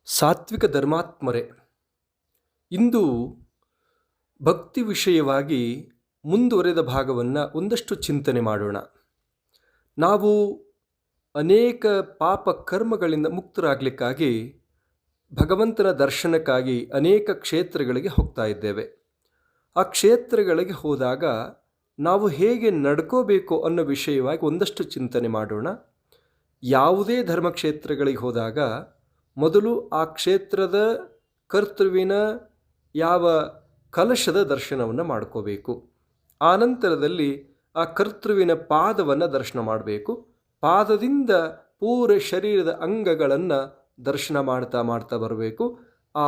ಸಾತ್ವಿಕ ಧರ್ಮಾತ್ಮರೇ, ಇಂದು ಭಕ್ತಿ ವಿಷಯವಾಗಿ ಮುಂದುವರೆದ ಭಾಗವನ್ನು ಒಂದಷ್ಟು ಚಿಂತನೆ ಮಾಡೋಣ. ನಾವು ಅನೇಕ ಪಾಪ ಕರ್ಮಗಳಿಂದ ಮುಕ್ತರಾಗಲಿಕ್ಕಾಗಿ ಭಗವಂತನ ದರ್ಶನಕ್ಕಾಗಿ ಅನೇಕ ಕ್ಷೇತ್ರಗಳಿಗೆ ಹೋಗ್ತಾ ಇದ್ದೇವೆ. ಆ ಕ್ಷೇತ್ರಗಳಿಗೆ ಹೋದಾಗ ನಾವು ಹೇಗೆ ನಡ್ಕೋಬೇಕು ಅನ್ನೋ ವಿಷಯವಾಗಿ ಒಂದಷ್ಟು ಚಿಂತನೆ ಮಾಡೋಣ. ಯಾವುದೇ ಧರ್ಮಕ್ಷೇತ್ರಗಳಿಗೆ ಹೋದಾಗ ಮೊದಲು ಆ ಕ್ಷೇತ್ರದ ಕರ್ತೃವಿನ ಯಾವ ಕಲಶದ ದರ್ಶನವನ್ನು ಮಾಡ್ಕೋಬೇಕು. ಆನಂತರದಲ್ಲಿ ಆ ಕರ್ತೃವಿನ ಪಾದವನ್ನು ದರ್ಶನ ಮಾಡಬೇಕು. ಪಾದದಿಂದ ಪೂರ ಶರೀರದ ಅಂಗಗಳನ್ನು ದರ್ಶನ ಮಾಡ್ತಾ ಮಾಡ್ತಾ ಬರಬೇಕು. ಆ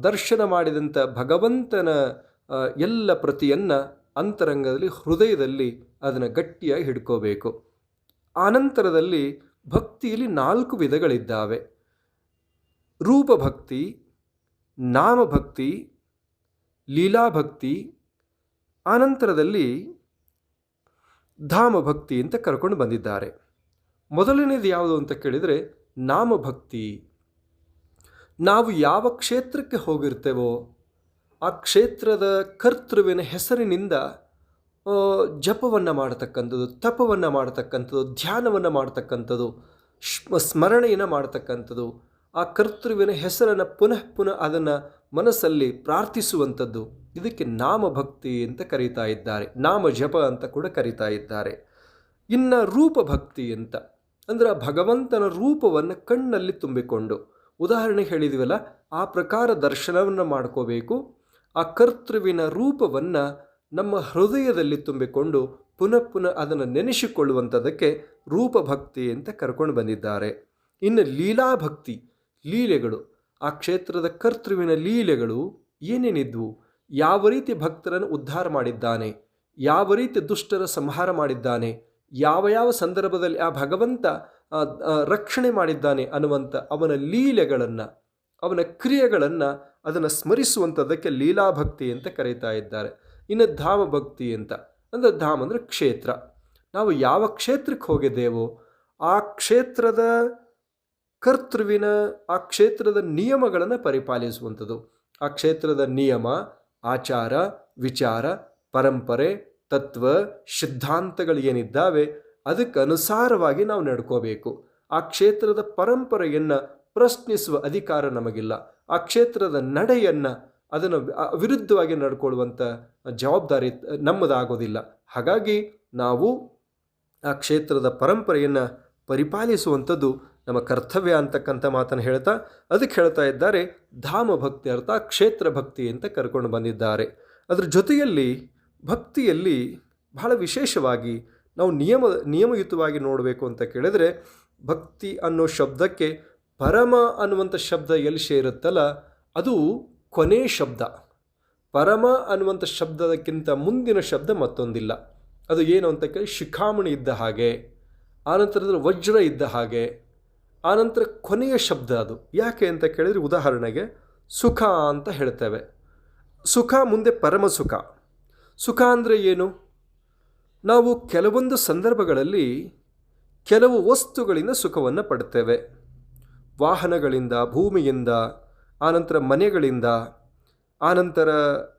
ದರ್ಶನ ಮಾಡಿದಂಥ ಭಗವಂತನ ಎಲ್ಲ ಪ್ರತಿಯನ್ನು ಅಂತರಂಗದಲ್ಲಿ ಹೃದಯದಲ್ಲಿ ಅದನ್ನು ಗಟ್ಟಿಯಾಗಿ ಹಿಡ್ಕೋಬೇಕು. ಆನಂತರದಲ್ಲಿ ಭಕ್ತಿಯಲ್ಲಿ 4 ವಿಧಗಳಿದ್ದಾವೆ: ರೂಪಭಕ್ತಿ, ನಾಮಭಕ್ತಿ, ಲೀಲಾಭಕ್ತಿ, ಆನಂತರದಲ್ಲಿ ಧಾಮಭಕ್ತಿ ಅಂತ ಕರ್ಕೊಂಡು ಬಂದಿದ್ದಾರೆ. ಮೊದಲನೇದು ಯಾವುದು ಅಂತ ಕೇಳಿದರೆ ನಾಮಭಕ್ತಿ. ನಾವು ಯಾವ ಕ್ಷೇತ್ರಕ್ಕೆ ಹೋಗಿರ್ತೇವೋ ಆ ಕ್ಷೇತ್ರದ ಕರ್ತೃವಿನ ಹೆಸರಿನಿಂದ ಜಪವನ್ನು ಮಾಡತಕ್ಕಂಥದ್ದು, ತಪವನ್ನು ಮಾಡತಕ್ಕಂಥದ್ದು, ಧ್ಯಾನವನ್ನು ಮಾಡತಕ್ಕಂಥದ್ದು, ಸ್ಮರಣೆಯನ್ನು ಮಾಡತಕ್ಕಂಥದ್ದು, ಆ ಕರ್ತೃವಿನ ಹೆಸರನ್ನು ಪುನಃ ಅದನ್ನು ಮನಸ್ಸಲ್ಲಿ ಪ್ರಾರ್ಥಿಸುವಂಥದ್ದು, ಇದಕ್ಕೆ ನಾಮಭಕ್ತಿ ಅಂತ ಕರೀತಾ ಇದ್ದಾರೆ. ನಾಮ ಜಪ ಅಂತ ಕೂಡ ಕರೀತಾ ಇದ್ದಾರೆ. ಇನ್ನು ರೂಪಭಕ್ತಿ ಅಂತ ಅಂದರೆ ಭಗವಂತನ ರೂಪವನ್ನು ಕಣ್ಣಲ್ಲಿ ತುಂಬಿಕೊಂಡು, ಉದಾಹರಣೆಗೆ ಹೇಳಿದ್ವಲ್ಲ, ಆ ಪ್ರಕಾರ ದರ್ಶನವನ್ನು ಮಾಡ್ಕೋಬೇಕು. ಆ ಕರ್ತೃವಿನ ರೂಪವನ್ನು ನಮ್ಮ ಹೃದಯದಲ್ಲಿ ತುಂಬಿಕೊಂಡು ಪುನಃ ಅದನ್ನು ನೆನೆಸಿಕೊಳ್ಳುವಂಥದ್ದಕ್ಕೆ ರೂಪಭಕ್ತಿ ಅಂತ ಕರ್ಕೊಂಡು ಬಂದಿದ್ದಾರೆ. ಇನ್ನು ಲೀಲಾಭಕ್ತಿ, ಲೀಲೆಗಳು, ಆ ಕ್ಷೇತ್ರದ ಕರ್ತೃವಿನ ಲೀಲೆಗಳು ಏನೇನಿದ್ವು, ಯಾವ ರೀತಿ ಭಕ್ತರನ್ನು ಉದ್ಧಾರ ಮಾಡಿದ್ದಾನೆ, ಯಾವ ರೀತಿ ದುಷ್ಟರ ಸಂಹಾರ ಮಾಡಿದ್ದಾನೆ, ಯಾವ ಸಂದರ್ಭದಲ್ಲಿ ಆ ಭಗವಂತ ರಕ್ಷಣೆ ಮಾಡಿದ್ದಾನೆ ಅನ್ನುವಂಥ ಅವನ ಲೀಲೆಗಳನ್ನು, ಅವನ ಕ್ರಿಯೆಗಳನ್ನು ಅದನ್ನು ಸ್ಮರಿಸುವಂಥದ್ದಕ್ಕೆ ಲೀಲಾಭಕ್ತಿ ಅಂತ ಕರೀತಾ ಇದ್ದಾರೆ. ಇನ್ನು ಧಾಮಭಕ್ತಿ ಅಂತ ಅಂದರೆ ಧಾಮ ಅಂದರೆ ಕ್ಷೇತ್ರ. ನಾವು ಯಾವ ಕ್ಷೇತ್ರಕ್ಕೆ ಹೋಗಿದ್ದೇವೋ ಆ ಕ್ಷೇತ್ರದ ಕರ್ತೃವಿನ, ಆ ಕ್ಷೇತ್ರದ ನಿಯಮಗಳನ್ನು ಪರಿಪಾಲಿಸುವಂಥದ್ದು. ಆ ಕ್ಷೇತ್ರದ ನಿಯಮ, ಆಚಾರ, ವಿಚಾರ, ಪರಂಪರೆ, ತತ್ವ, ಸಿದ್ಧಾಂತಗಳು ಏನಿದ್ದಾವೆ ಅದಕ್ಕೆ ಅನುಸಾರವಾಗಿ ನಾವು ನಡ್ಕೋಬೇಕು. ಆ ಕ್ಷೇತ್ರದ ಪರಂಪರೆಯನ್ನು ಪ್ರಶ್ನಿಸುವ ಅಧಿಕಾರ ನಮಗಿಲ್ಲ. ಆ ಕ್ಷೇತ್ರದ ನಡೆಯನ್ನು ಅದನ್ನು ವಿರುದ್ಧವಾಗಿ ನಡ್ಕೊಳ್ಳುವಂಥ ಜವಾಬ್ದಾರಿ ನಮ್ಮದಾಗೋದಿಲ್ಲ. ಹಾಗಾಗಿ ನಾವು ಆ ಕ್ಷೇತ್ರದ ಪರಂಪರೆಯನ್ನು ಪರಿಪಾಲಿಸುವಂಥದ್ದು ನಮ್ಮ ಕರ್ತವ್ಯ ಅಂತಕ್ಕಂಥ ಮಾತನ್ನು ಹೇಳ್ತಾ ಅದಕ್ಕೆ ಹೇಳ್ತಾ ಇದ್ದಾರೆ ಧಾಮಭಕ್ತಿ, ಅರ್ಥ ಕ್ಷೇತ್ರ ಭಕ್ತಿ ಅಂತ ಕರ್ಕೊಂಡು ಬಂದಿದ್ದಾರೆ. ಅದರ ಜೊತೆಯಲ್ಲಿ ಭಕ್ತಿಯಲ್ಲಿ ಬಹಳ ವಿಶೇಷವಾಗಿ ನಾವು ನಿಯಮಯುತವಾಗಿ ನೋಡಬೇಕು ಅಂತ ಕೇಳಿದರೆ, ಭಕ್ತಿ ಅನ್ನೋ ಶಬ್ದಕ್ಕೆ ಪರಮ ಅನ್ನುವಂಥ ಶಬ್ದ ಎಲ್ಲಿ ಸೇರುತ್ತಲ್ಲ ಅದು ಕೊನೆ ಶಬ್ದ. ಪರಮ ಅನ್ನುವಂಥ ಶಬ್ದಕ್ಕಿಂತ ಮುಂದಿನ ಶಬ್ದ ಮತ್ತೊಂದಿಲ್ಲ. ಅದು ಏನು ಅಂತ ಕೇಳಿ ಶಿಖಾಮಣಿ ಇದ್ದ ಹಾಗೆ, ಆನಂತರದಲ್ಲಿ ವಜ್ರ ಇದ್ದ ಹಾಗೆ, ಆನಂತರ ಕೊನೆಯ ಶಬ್ದ ಅದು. ಯಾಕೆ ಅಂತ ಕೇಳಿದರೆ, ಉದಾಹರಣೆಗೆ ಸುಖ ಅಂತ ಹೇಳ್ತೇವೆ. ಸುಖ ಮುಂದೆ ಪರಮ ಸುಖ. ಸುಖ ಅಂದರೆ ಏನು? ನಾವು ಕೆಲವೊಂದು ಸಂದರ್ಭಗಳಲ್ಲಿ ಕೆಲವು ವಸ್ತುಗಳಿಂದ ಸುಖವನ್ನು ಪಡ್ತೇವೆ. ವಾಹನಗಳಿಂದ, ಭೂಮಿಯಿಂದ, ಆನಂತರ ಮನೆಗಳಿಂದ, ಆನಂತರ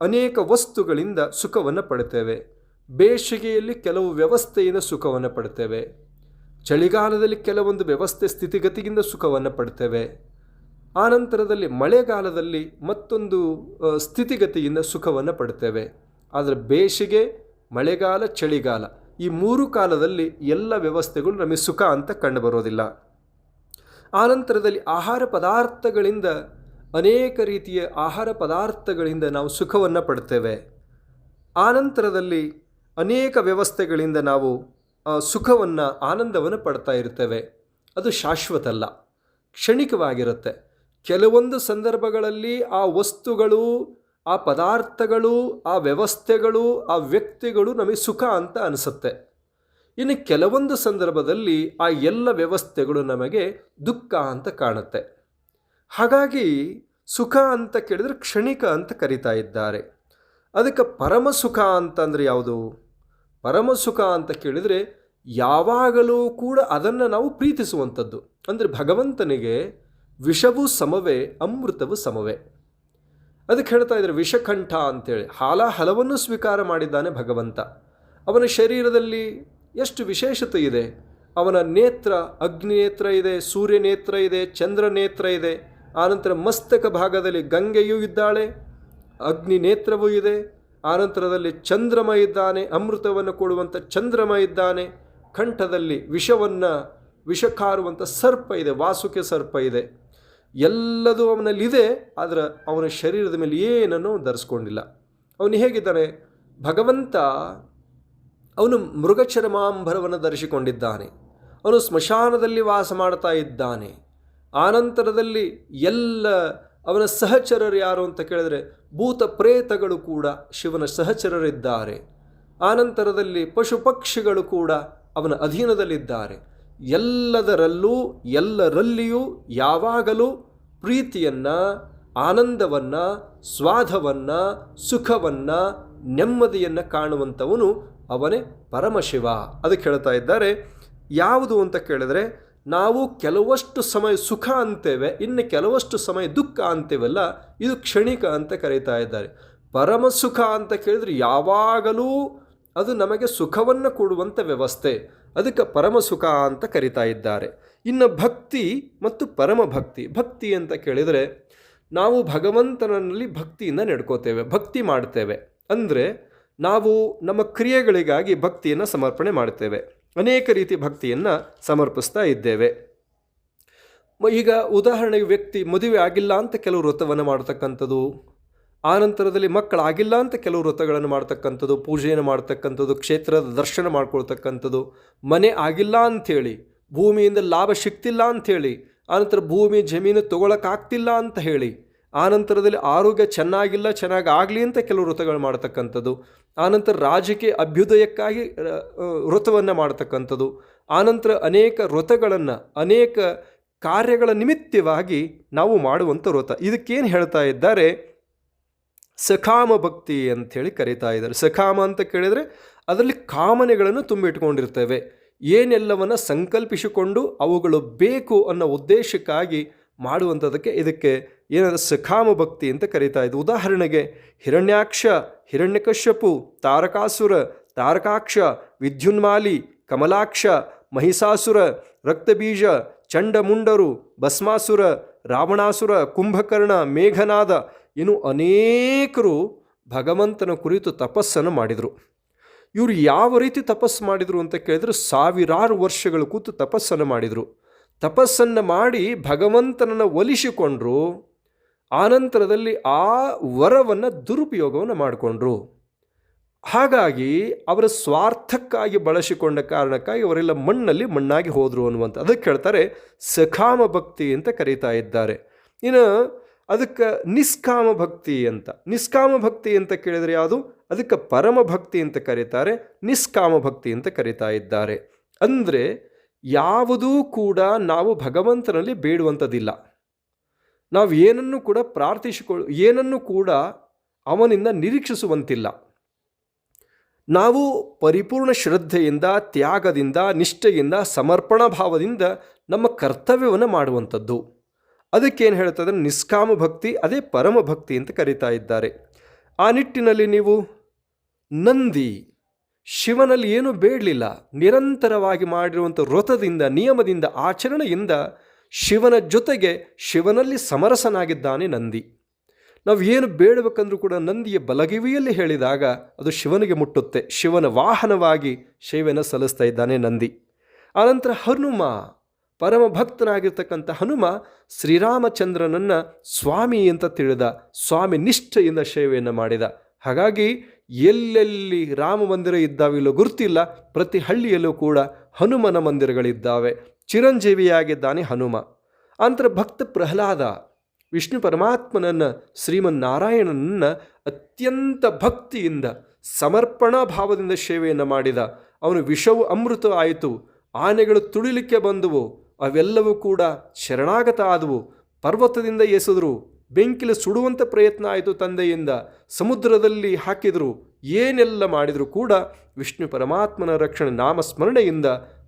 ಅನೇಕ ವಸ್ತುಗಳಿಂದ ಸುಖವನ್ನು ಪಡ್ತೇವೆ. ಬೇಸಿಗೆಯಲ್ಲಿ ಕೆಲವು ವ್ಯವಸ್ಥೆಯಿಂದ ಸುಖವನ್ನು ಪಡ್ತೇವೆ. ಚಳಿಗಾಲದಲ್ಲಿ ಕೆಲವೊಂದು ವ್ಯವಸ್ಥೆ ಸ್ಥಿತಿಗತಿಯಿಂದ ಸುಖವನ್ನು ಪಡ್ತೇವೆ. ಆನಂತರದಲ್ಲಿ ಮಳೆಗಾಲದಲ್ಲಿ ಮತ್ತೊಂದು ಸ್ಥಿತಿಗತಿಯಿಂದ ಸುಖವನ್ನು ಪಡ್ತೇವೆ. ಆದರೆ ಬೇಸಿಗೆ, ಮಳೆಗಾಲ, ಚಳಿಗಾಲ ಈ 3 ಕಾಲದಲ್ಲಿ ಎಲ್ಲ ವ್ಯವಸ್ಥೆಗಳು ನಮಗೆ ಸುಖ ಅಂತ ಕಂಡುಬರೋದಿಲ್ಲ. ಆನಂತರದಲ್ಲಿ ಆಹಾರ ಪದಾರ್ಥಗಳಿಂದ, ಅನೇಕ ರೀತಿಯ ಆಹಾರ ಪದಾರ್ಥಗಳಿಂದ ನಾವು ಸುಖವನ್ನು ಪಡ್ತೇವೆ. ಆನಂತರದಲ್ಲಿ ಅನೇಕ ವ್ಯವಸ್ಥೆಗಳಿಂದ ನಾವು ಸುಖವನ್ನು, ಆನಂದವನ್ನು ಪಡ್ತಾ ಇರ್ತೇವೆ. ಅದು ಶಾಶ್ವತ ಅಲ್ಲ, ಕ್ಷಣಿಕವಾಗಿರುತ್ತೆ. ಕೆಲವೊಂದು ಸಂದರ್ಭಗಳಲ್ಲಿ ಆ ವಸ್ತುಗಳು, ಆ ಪದಾರ್ಥಗಳು, ಆ ವ್ಯವಸ್ಥೆಗಳು, ಆ ವ್ಯಕ್ತಿಗಳು ನಮಗೆ ಸುಖ ಅಂತ ಅನಿಸುತ್ತೆ. ಇನ್ನು ಕೆಲವೊಂದು ಸಂದರ್ಭದಲ್ಲಿ ಆ ಎಲ್ಲ ವ್ಯವಸ್ಥೆಗಳು ನಮಗೆ ದುಃಖ ಅಂತ ಕಾಣುತ್ತೆ. ಹಾಗಾಗಿ ಸುಖ ಅಂತ ಕೇಳಿದರೆ ಕ್ಷಣಿಕ ಅಂತ ಕರೀತಾ ಇದ್ದಾರೆ. ಅದಕ್ಕೆ ಪರಮ ಸುಖ ಅಂತಂದರೆ ಯಾವುದು? ಪರಮ ಸುಖ ಅಂತ ಕೇಳಿದರೆ ಯಾವಾಗಲೂ ಕೂಡ ಅದನ್ನು ನಾವು ಪ್ರೀತಿಸುವಂಥದ್ದು. ಅಂದರೆ ಭಗವಂತನಿಗೆ ವಿಷವೂ ಸಮವೇ, ಅಮೃತವೂ ಸಮವೇ. ಅದಕ್ಕೆ ಹೇಳ್ತಾ ಇದ್ದಾರೆ ವಿಷಕಂಠ ಅಂತೇಳಿ. ಹಲವನ್ನು ಸ್ವೀಕಾರ ಮಾಡಿದ್ದಾನೆ ಭಗವಂತ. ಅವನ ಶರೀರದಲ್ಲಿ ಎಷ್ಟು ವಿಶೇಷತೆ ಇದೆ. ಅವನ ನೇತ್ರ ಅಗ್ನಿನೇತ್ರ ಇದೆ, ಸೂರ್ಯನೇತ್ರ ಇದೆ, ಚಂದ್ರನೇತ್ರ ಇದೆ. ಆನಂತರ ಮಸ್ತಕ ಭಾಗದಲ್ಲಿ ಗಂಗೆಯೂ ಇದ್ದಾಳೆ, ಅಗ್ನಿ ನೇತ್ರವೂ ಇದೆ. ಆನಂತರದಲ್ಲಿ ಚಂದ್ರಮ ಇದ್ದಾನೆ, ಅಮೃತವನ್ನು ಕೊಡುವಂಥ ಚಂದ್ರಮ ಇದ್ದಾನೆ. ಕಂಠದಲ್ಲಿ ವಿಷಕಾರುವಂಥ ಸರ್ಪ ಇದೆ, ವಾಸುಕಿ ಸರ್ಪ ಇದೆ. ಎಲ್ಲದೂ ಅವನಲ್ಲಿದೆ, ಆದರೆ ಅವನ ಶರೀರದ ಮೇಲೆ ಏನನ್ನೂ ಧರಿಸ್ಕೊಂಡಿಲ್ಲ. ಅವನು ಹೇಗಿದ್ದಾನೆ ಭಗವಂತ? ಅವನು ಮೃಗಚರ್ಮಾಂಬರವನ್ನು ಧರಿಸಿಕೊಂಡಿದ್ದಾನೆ. ಅವನು ಸ್ಮಶಾನದಲ್ಲಿ ವಾಸ ಮಾಡ್ತಾ ಇದ್ದಾನೆ. ಆನಂತರದಲ್ಲಿ ಅವನ ಸಹಚರರು ಯಾರು ಅಂತ ಕೇಳಿದರೆ ಭೂತ ಪ್ರೇತಗಳು ಕೂಡ ಶಿವನ ಸಹಚರರಿದ್ದಾರೆ. ಆನಂತರದಲ್ಲಿ ಪಶು ಪಕ್ಷಿಗಳು ಕೂಡ ಅವನ ಅಧೀನದಲ್ಲಿದ್ದಾರೆ. ಎಲ್ಲರಲ್ಲಿಯೂ ಯಾವಾಗಲೂ ಪ್ರೀತಿಯನ್ನು, ಆನಂದವನ್ನು, ಸ್ವಾದವನ್ನು, ಸುಖವನ್ನು, ನೆಮ್ಮದಿಯನ್ನು ಕಾಣುವಂಥವನು ಅವನೇ ಪರಮಶಿವ. ಅದಕ್ಕೆ ಹೇಳ್ತಾ ಇದ್ದಾರೆ ಯಾವುದು ಅಂತ ಕೇಳಿದರೆ, ನಾವು ಕೆಲವಷ್ಟು ಸಮಯ ಸುಖ ಅಂತೇವೆ, ಇನ್ನು ಕೆಲವಷ್ಟು ಸಮಯ ದುಃಖ ಅಂತೇವಲ್ಲ, ಇದು ಕ್ಷಣಿಕ ಅಂತ ಕರೀತಾ ಇದ್ದಾರೆ. ಪರಮ ಸುಖ ಅಂತ ಕೇಳಿದರೆ ಯಾವಾಗಲೂ ಅದು ನಮಗೆ ಸುಖವನ್ನು ಕೊಡುವಂಥ ವ್ಯವಸ್ಥೆ, ಅದಕ್ಕೆ ಪರಮ ಸುಖ ಅಂತ ಕರೀತಾ ಇದ್ದಾರೆ. ಇನ್ನು ಭಕ್ತಿ ಮತ್ತು ಪರಮ ಭಕ್ತಿ. ಭಕ್ತಿ ಅಂತ ಕೇಳಿದರೆ ನಾವು ಭಗವಂತನಲ್ಲಿ ಭಕ್ತಿಯಿಂದ ನಡ್ಕೋತೇವೆ, ಭಕ್ತಿ ಮಾಡ್ತೇವೆ. ಅಂದರೆ ನಾವು ನಮ್ಮ ಕ್ರಿಯೆಗಳಿಗಾಗಿ ಭಕ್ತಿಯನ್ನು ಸಮರ್ಪಣೆ ಮಾಡ್ತೇವೆ, ಅನೇಕ ರೀತಿ ಭಕ್ತಿಯನ್ನು ಸಮರ್ಪಿಸ್ತಾ ಇದ್ದೇವೆ. ಈಗ ಉದಾಹರಣೆಗೆ ವ್ಯಕ್ತಿ ಮದುವೆ ಆಗಿಲ್ಲ ಅಂತ ಕೆಲವು ವ್ರತವನ್ನು ಮಾಡ್ತಕ್ಕಂಥದ್ದು, ಆನಂತರದಲ್ಲಿ ಮಕ್ಕಳಾಗಿಲ್ಲ ಅಂತ ಕೆಲವು ವ್ರತಗಳನ್ನು ಮಾಡ್ತಕ್ಕಂಥದ್ದು, ಪೂಜೆಯನ್ನು ಮಾಡ್ತಕ್ಕಂಥದ್ದು, ಕ್ಷೇತ್ರದ ದರ್ಶನ ಮಾಡ್ಕೊಳ್ತಕ್ಕಂಥದ್ದು, ಮನೆ ಆಗಿಲ್ಲ ಅಂಥೇಳಿ, ಭೂಮಿಯಿಂದ ಲಾಭ ಸಿಗ್ತಿಲ್ಲ ಅಂಥೇಳಿ, ಆನಂತರ ಭೂಮಿ ಜಮೀನು ತೊಗೊಳಕ್ಕಾಗ್ತಿಲ್ಲ ಅಂತ ಹೇಳಿ, ಆನಂತರದಲ್ಲಿ ಆರೋಗ್ಯ ಚೆನ್ನಾಗಿ ಆಗಲಿ ಅಂತ ಕೆಲವು ವ್ರತಗಳು ಮಾಡ್ತಕ್ಕಂಥದ್ದು, ಆನಂತರ ರಾಜಕೀಯ ಅಭ್ಯುದಯಕ್ಕಾಗಿ ವ್ರತವನ್ನು ಮಾಡ್ತಕ್ಕಂಥದ್ದು, ಆನಂತರ ಅನೇಕ ವ್ರತಗಳನ್ನು ಅನೇಕ ಕಾರ್ಯಗಳ ನಿಮಿತ್ತವಾಗಿ ನಾವು ಮಾಡುವಂಥ ವ್ರತ. ಇದಕ್ಕೇನು ಹೇಳ್ತಾ ಇದ್ದಾರೆ? ಸಕಾಮ ಭಕ್ತಿ ಅಂಥೇಳಿ ಕರೀತಾ ಇದ್ದಾರೆ. ಸಕಾಮ ಅಂತ ಕೇಳಿದರೆ ಅದರಲ್ಲಿ ಕಾಮನೆಗಳನ್ನು ತುಂಬಿಟ್ಕೊಂಡಿರ್ತೇವೆ. ಏನೆಲ್ಲವನ್ನು ಸಂಕಲ್ಪಿಸಿಕೊಂಡು ಅವುಗಳು ಬೇಕು ಅನ್ನೋ ಉದ್ದೇಶಕ್ಕಾಗಿ ಮಾಡುವಂಥದಕ್ಕೆ ಇದಕ್ಕೆ ಏನಾದರೂ ಸಕಾಮ ಭಕ್ತಿ ಅಂತ ಕರೀತಾ ಇದೆ. ಉದಾಹರಣೆಗೆ ಹಿರಣ್ಯಾಕ್ಷ, ಹಿರಣ್ಯಕಶ್ಯಪು, ತಾರಕಾಸುರ, ತಾರಕಾಕ್ಷ, ವಿದ್ಯುನ್ಮಾಲಿ, ಕಮಲಾಕ್ಷ, ಮಹಿಷಾಸುರ, ರಕ್ತಬೀಜ, ಚಂಡಮುಂಡರು, ಭಸ್ಮಾಸುರ, ರಾವಣಾಸುರ, ಕುಂಭಕರ್ಣ, ಮೇಘನಾದ, ಇನ್ನು ಅನೇಕರು ಭಗವಂತನ ಕುರಿತು ತಪಸ್ಸನ್ನು ಮಾಡಿದರು. ಇವರು ಯಾವ ರೀತಿ ತಪಸ್ಸು ಮಾಡಿದರು ಅಂತ ಕೇಳಿದರೆ ಸಾವಿರಾರು ವರ್ಷಗಳು ಕೂತು ತಪಸ್ಸನ್ನು ಮಾಡಿದರು. ತಪಸ್ಸನ್ನು ಮಾಡಿ ಭಗವಂತನನ್ನು ಒಲಿಸಿಕೊಂಡ್ರು. ಆನಂತರದಲ್ಲಿ ಆ ವರವನ್ನು ದುರುಪಯೋಗವನ್ನು ಮಾಡಿಕೊಂಡ್ರು. ಹಾಗಾಗಿ ಅವರ ಸ್ವಾರ್ಥಕ್ಕಾಗಿ ಬಳಸಿಕೊಂಡ ಕಾರಣಕ್ಕಾಗಿ ಅವರೆಲ್ಲ ಮಣ್ಣಾಗಿ ಹೋದರು ಅನ್ನುವಂಥ ಅದಕ್ಕೆ ಹೇಳ್ತಾರೆ ಸಕಾಮ ಭಕ್ತಿ ಅಂತ ಕರೀತಾ ಇದ್ದಾರೆ. ಇನ್ನು ಅದಕ್ಕೆ ನಿಷ್ಕಾಮ ಭಕ್ತಿ ಅಂತ. ನಿಷ್ಕಾಮ ಭಕ್ತಿ ಅಂತ ಕೇಳಿದರೆ ಯಾವುದು? ಅದಕ್ಕೆ ಪರಮ ಭಕ್ತಿ ಅಂತ ಕರೀತಾರೆ, ನಿಷ್ಕಾಮ ಭಕ್ತಿ ಅಂತ ಕರೀತಾ ಇದ್ದಾರೆ. ಅಂದರೆ ಯಾವುದೂ ಕೂಡ ನಾವು ಭಗವಂತನಲ್ಲಿ ಬೇಡುವಂಥದ್ದಿಲ್ಲ. ನಾವು ಏನನ್ನು ಕೂಡ ಏನನ್ನು ಕೂಡ ಅವನಿಂದ ನಿರೀಕ್ಷಿಸುವಂತಿಲ್ಲ. ನಾವು ಪರಿಪೂರ್ಣ ಶ್ರದ್ಧೆಯಿಂದ, ತ್ಯಾಗದಿಂದ, ನಿಷ್ಠೆಯಿಂದ, ಸಮರ್ಪಣಾ ಭಾವದಿಂದ ನಮ್ಮ ಕರ್ತವ್ಯವನ್ನು ಮಾಡುವಂಥದ್ದು. ಅದಕ್ಕೇನು ಹೇಳ್ತದೆ? ನಿಷ್ಕಾಮ ಭಕ್ತಿ, ಅದೇ ಪರಮ ಭಕ್ತಿ ಅಂತ ಕರೀತಾ ಇದ್ದಾರೆ. ಆ ನಿಟ್ಟಿನಲ್ಲಿ ನೀವು ನಂದಿ ಶಿವನಲ್ಲಿ ಏನೂ ಬೇಡಲಿಲ್ಲ, ನಿರಂತರವಾಗಿ ಮಾಡಿರುವಂಥ ವ್ರತದಿಂದ, ನಿಯಮದಿಂದ, ಆಚರಣೆಯಿಂದ ಶಿವನ ಜೊತೆಗೆ ಶಿವನಲ್ಲಿ ಸಮರಸನಾಗಿದ್ದಾನೆ ನಂದಿ. ನಾವು ಏನು ಬೇಡಬೇಕಂದ್ರೂ ಕೂಡ ನಂದಿಯ ಬಲಗಿವಿಯಲ್ಲಿ ಹೇಳಿದಾಗ ಅದು ಶಿವನಿಗೆ ಮುಟ್ಟುತ್ತೆ. ಶಿವನ ವಾಹನವಾಗಿ ಸೇವೆಯನ್ನು ಸಲ್ಲಿಸ್ತಾ ಇದ್ದಾನೆ ನಂದಿ. ಆನಂತರ ಹನುಮ, ಪರಮ ಭಕ್ತನಾಗಿರ್ತಕ್ಕಂಥ ಹನುಮ ಶ್ರೀರಾಮಚಂದ್ರನನ್ನು ಸ್ವಾಮಿ ಅಂತ ತಿಳಿದ, ಸ್ವಾಮಿ ನಿಷ್ಠೆಯಿಂದ ಸೇವೆಯನ್ನು ಮಾಡಿದ. ಹಾಗಾಗಿ ಎಲ್ಲೆಲ್ಲಿ ರಾಮ ಮಂದಿರ ಇದ್ದಾವಿಲ್ಲೋ ಗುರುತಿಲ್ಲ, ಪ್ರತಿ ಹಳ್ಳಿಯಲ್ಲೂ ಕೂಡ ಹನುಮನ ಮಂದಿರಗಳಿದ್ದಾವೆ. ಚಿರಂಜೀವಿಯಾಗಿದ್ದಾನೆ ಹನುಮ. ಅಂತರ ಭಕ್ತ ಪ್ರಹ್ಲಾದ ವಿಷ್ಣು ಪರಮಾತ್ಮನನ್ನು, ಶ್ರೀಮನ್ನಾರಾಯಣನನ್ನು ಅತ್ಯಂತ ಭಕ್ತಿಯಿಂದ ಸಮರ್ಪಣಾ ಭಾವದಿಂದ ಸೇವೆಯನ್ನು ಮಾಡಿದ. ಅವನು ವಿಷವು ಅಮೃತ ಆಯಿತು, ಆನೆಗಳು ತುಳಿಲಿಕ್ಕೆ ಬಂದವು, ಅವೆಲ್ಲವೂ ಕೂಡ ಶರಣಾಗತ ಆದವು. ಪರ್ವತದಿಂದ ಎಸೆದರು, ಬೆಂಕಿಲಿ ಸುಡುವಂಥ ಪ್ರಯತ್ನ ಆಯಿತು ತಂದೆಯಿಂದ, ಸಮುದ್ರದಲ್ಲಿ ಹಾಕಿದರು. ಏನೆಲ್ಲ ಮಾಡಿದರೂ ಕೂಡ ವಿಷ್ಣು ಪರಮಾತ್ಮನ ರಕ್ಷಣೆ ನಾಮಸ್ಮರಣೆಯಿಂದ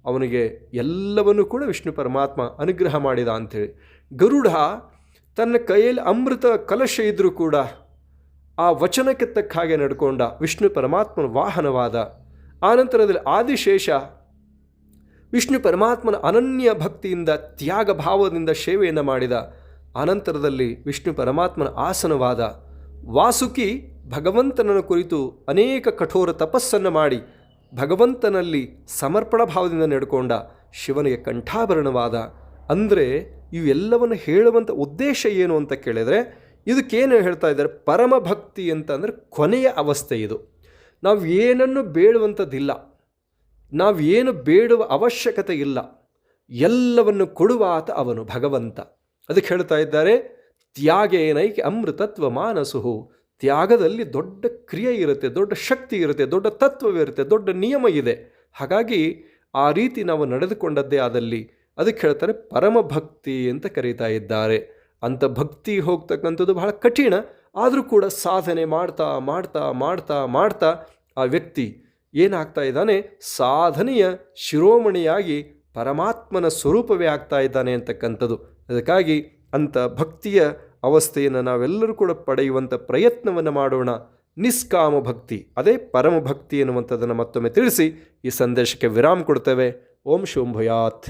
ಅವನಿಗೆ ಎಲ್ಲವನ್ನೂ ಕೂಡ ವಿಷ್ಣು ಪರಮಾತ್ಮ ಅನುಗ್ರಹ ಮಾಡಿದ ಅಂಥೇಳಿ ಗರುಡ ತನ್ನ ಕೈಯಲ್ಲಿ ಅಮೃತ ಕಲಶ ಇದ್ದರೂ ಕೂಡ ಆ ವಚನಕ್ಕೆ ತಕ್ಕ ಹಾಗೆ ನಡ್ಕೊಂಡ, ವಿಷ್ಣು ಪರಮಾತ್ಮನ ವಾಹನವಾದ. ಆನಂತರದಲ್ಲಿ ಆದಿಶೇಷ ವಿಷ್ಣು ಪರಮಾತ್ಮನ ಅನನ್ಯ ಭಕ್ತಿಯಿಂದ ತ್ಯಾಗ ಭಾವದಿಂದ ಸೇವೆಯನ್ನು ಮಾಡಿದ. ಆನಂತರದಲ್ಲಿ ವಿಷ್ಣು ಪರಮಾತ್ಮನ ಆಸನವಾದ. ವಾಸುಕಿ ಭಗವಂತನನ್ನು ಕುರಿತು ಅನೇಕ ಕಠೋರ ತಪಸ್ಸನ್ನು ಮಾಡಿ ಭಗವಂತನಲ್ಲಿ ಸಮರ್ಪಣಾ ಭಾವದಿಂದ ನಡ್ಕೊಂಡ, ಶಿವನಿಗೆ ಕಂಠಾಭರಣವಾದ. ಅಂದರೆ ಇವೆಲ್ಲವನ್ನು ಹೇಳುವಂಥ ಉದ್ದೇಶ ಏನು ಅಂತ ಕೇಳಿದರೆ, ಇದಕ್ಕೇನು ಹೇಳ್ತಾ ಇದ್ದಾರೆ, ಪರಮಭಕ್ತಿ ಅಂತಂದರೆ ಕೊನೆಯ ಅವಸ್ಥೆ ಇದು. ನಾವು ಏನನ್ನು ಬೇಡುವಂಥದ್ದಿಲ್ಲ, ನಾವೇನು ಬೇಡುವ ಅವಶ್ಯಕತೆ ಇಲ್ಲ, ಎಲ್ಲವನ್ನು ಕೊಡುವ ಆತ ಅವನು ಭಗವಂತ. ಅದಕ್ಕೆ ಹೇಳ್ತಾ ಇದ್ದಾರೆ, ತ್ಯಾಗೇನೈಕೆ ಅಮೃತತ್ವ ಮಾನಸುಹು. ತ್ಯಾಗದಲ್ಲಿ ದೊಡ್ಡ ಕ್ರಿಯೆ ಇರುತ್ತೆ, ದೊಡ್ಡ ಶಕ್ತಿ ಇರುತ್ತೆ, ದೊಡ್ಡ ತತ್ವವಿರುತ್ತೆ, ದೊಡ್ಡ ನಿಯಮ ಇದೆ. ಹಾಗಾಗಿ ಆ ರೀತಿ ನಾವು ನಡೆದುಕೊಂಡದ್ದೇ ಆದಲ್ಲಿ ಅದಕ್ಕೆ ಹೇಳ್ತಾರೆ ಪರಮಭಕ್ತಿ ಅಂತ ಕರೀತಾ ಇದ್ದಾರೆ. ಅಂಥ ಭಕ್ತಿ ಹೋಗ್ತಕ್ಕಂಥದ್ದು ಬಹಳ ಕಠಿಣ. ಆದರೂ ಕೂಡ ಸಾಧನೆ ಮಾಡ್ತಾ ಮಾಡ್ತಾ ಮಾಡ್ತಾ ಮಾಡ್ತಾ ಆ ವ್ಯಕ್ತಿ ಏನಾಗ್ತಾ ಇದ್ದಾನೆ, ಸಾಧನೆಯ ಶಿರೋಮಣಿಯಾಗಿ ಪರಮಾತ್ಮನ ಸ್ವರೂಪವೇ ಆಗ್ತಾ ಇದ್ದಾನೆ ಅಂತಕ್ಕಂಥದ್ದು. ಅದಕ್ಕಾಗಿ ಅಂಥ ಭಕ್ತಿಯ ಅವಸ್ಥೆಯನ್ನು ನಾವೆಲ್ಲರೂ ಕೂಡ ಪಡೆಯುವಂಥ ಪ್ರಯತ್ನವನ್ನು ಮಾಡೋಣ. ನಿಷ್ಕಾಮ ಭಕ್ತಿ, ಅದೇ ಪರಮಭಕ್ತಿ ಎನ್ನುವಂಥದ್ದನ್ನು ಮತ್ತೊಮ್ಮೆ ತಿಳಿಸಿ ಈ ಸಂದೇಶಕ್ಕೆ ವಿರಾಮ ಕೊಡ್ತೇವೆ. ಓಂ ಶುಭಯಾತ್.